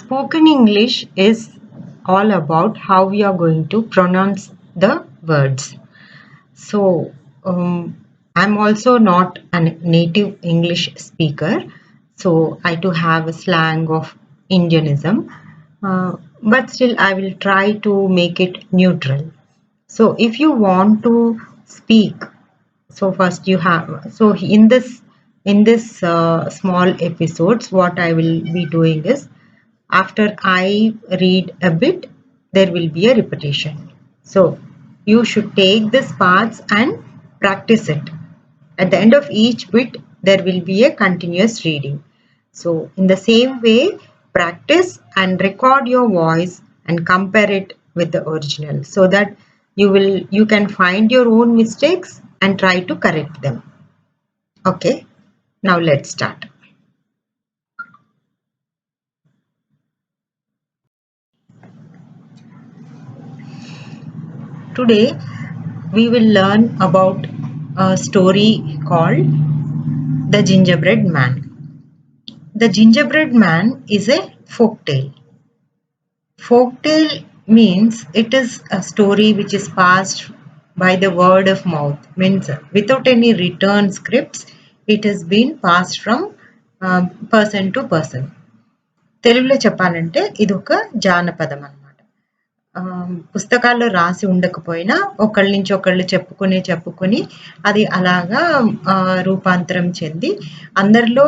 Spoken English is all about how we are going to pronounce the words. So, I'm also not a native English speaker, so I do have a slang of Indianism, but still I will try to make it neutral. So, if you want to speak, so first you have so in this small episodes, what I will be doing is after I read a bit, there will be a repetition. So you should take these parts and practice it. At the end of each bit, there will be a continuous reading. So in the same way, practice and record your voice and compare it with the original so that you can find your own mistakes and try to correct them. Okay, now let's start. Today we will learn about a story called The Gingerbread Man. The Gingerbread Man is a folk tale. Folk tale means it is a story which is passed by the word of mouth, means without any written scripts, it has been passed from person to person. తెలుగులో చెప్పాలంటే ఇది ఒక జానపదం అన్నమాట. పుస్తకాల్లో రాసి ఉండకపోయినా ఒకళ్ళ నుంచి ఒకళ్ళు చెప్పుకొని అది అలాగా రూపాంతరం చెంది అందరిలో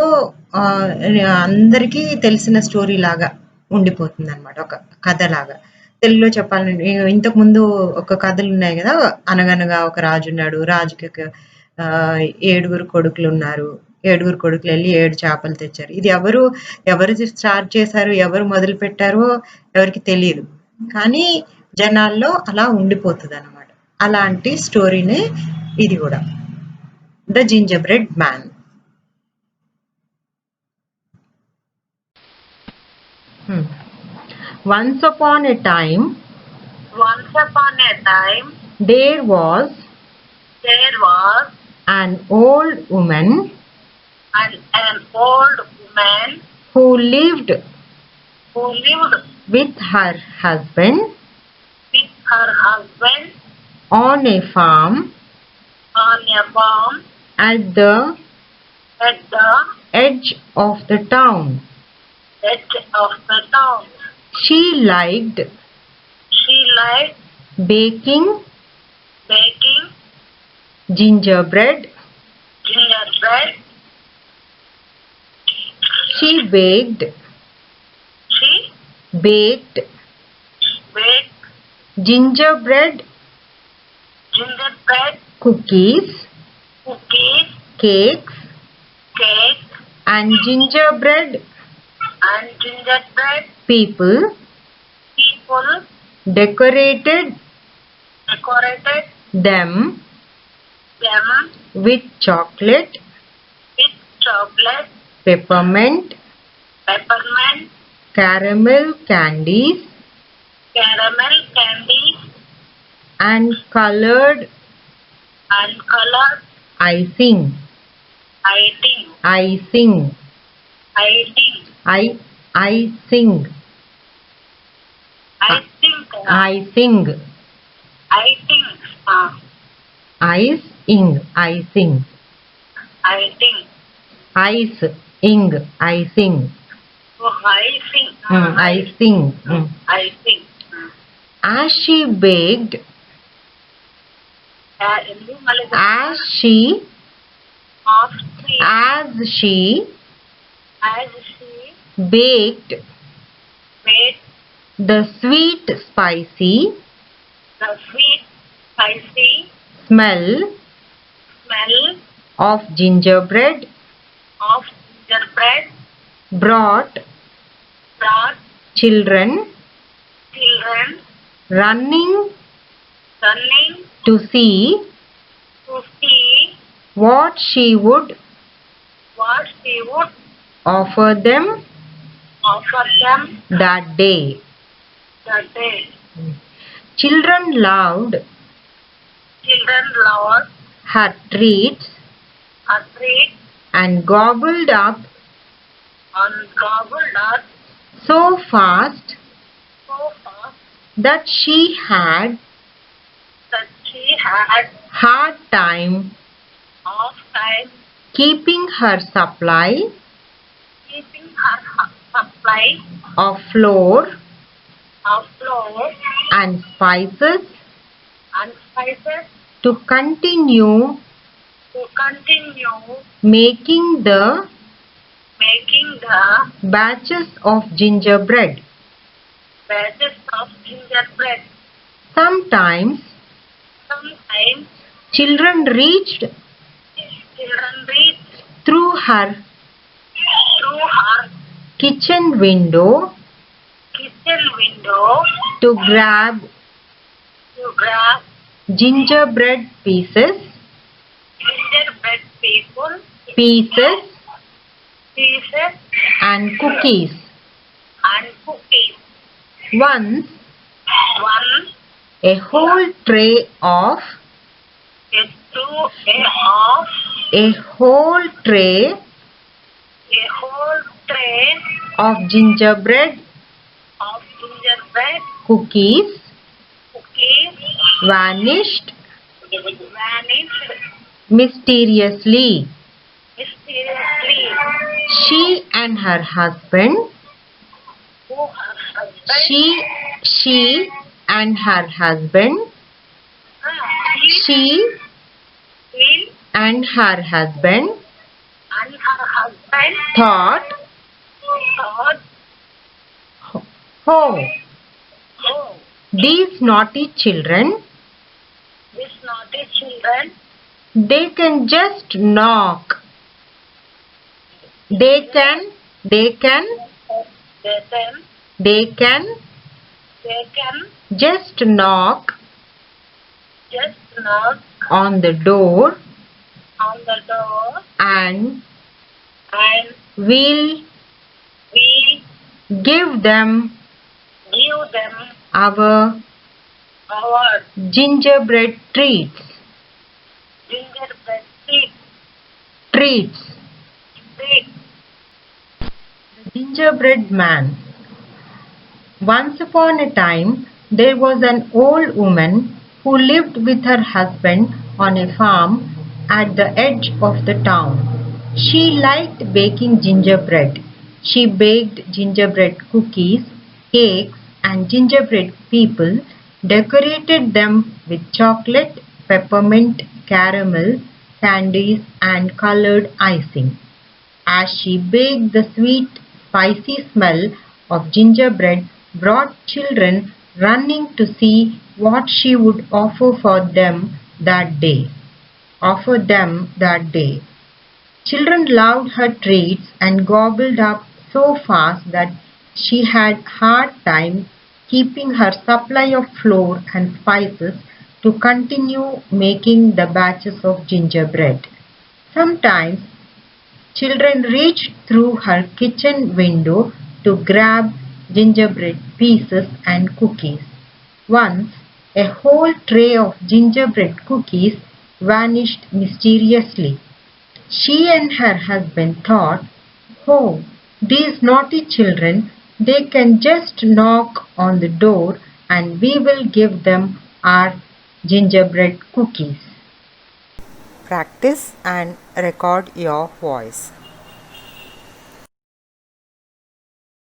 అందరికీ తెలిసిన స్టోరీ లాగా ఉండిపోతుంది అనమాట, ఒక కథలాగా. తెలుగులో చెప్పాలంటే ఇంతకుముందు ఒక కథలు ఉన్నాయి కదా, అనగనగా ఒక రాజు ఉన్నాడు, రాజుకి ఏడుగురు కొడుకులు ఉన్నారు, ఏడుగురు కొడుకులు వెళ్ళి 7 చేపలు తెచ్చారు. ఇది ఎవరు స్టార్ట్ చేశారు, ఎవరు మొదలు పెట్టారో ఎవరికి తెలియదు, కానీ జనాల్లో అలా ఉండిపోతుంది అనమాట. అలాంటి స్టోరీనే ఇది కూడా, the gingerbread man. Once upon a time, there was an old woman who lived with her husband on a farm at the edge of the town. She liked baking gingerbread. She baked gingerbread cookies, cakes, and gingerbread people decorated them with chocolate, peppermint, caramel candies, and colored icing. Icing. As she baked the sweet spicy smell of gingerbread brought children running to see what she would offer them that day. Children loved her treats and gobbled up so fast so fast that she had that she had hard time of time keeping her supply keeping her supply of flour of flour and spices and spices to continue to continue making the making the batches of gingerbread. batches of gingerbread. Sometimes Sometimes children reached children reach through her through her kitchen window kitchen window to grab to grab gingerbread pieces gingerbread pieces pieces and cookies. and cookies. Once One a whole tray of is two of a whole tray a whole tray of gingerbread of gingerbread cookies cookies vanished vanished mysteriously. mysteriously. She and her husband Who her husband she and her husband she he and her husband and her husband thought, thought, oh, oh, these naughty children, these naughty children, they can just knock. They can they can just knock just knock on the door on the door and and we'll we give them give them our our gingerbread treats. gingerbread Treats. treat. The Gingerbread Man. Once upon a time, there was an old woman who lived with her husband on a farm at the edge of the town. She liked baking gingerbread. She baked gingerbread cookies, cakes, and gingerbread people, decorated them with chocolate, peppermint, caramel, candies, and colored icing. As she baked, the sweet, spicy smell of gingerbread brought children running to see what she would offer them that day. Children loved her treats and gobbled up so fast that she had hard time keeping her supply of flour and spices to continue making the batches of gingerbread. Sometimes children reached through her kitchen window to grab gingerbread pieces and cookies. Once a whole tray of gingerbread cookies vanished mysteriously. She and her husband thought, oh, these naughty children, they can just knock on the door and we will give them our gingerbread cookies. Practice and record your voice.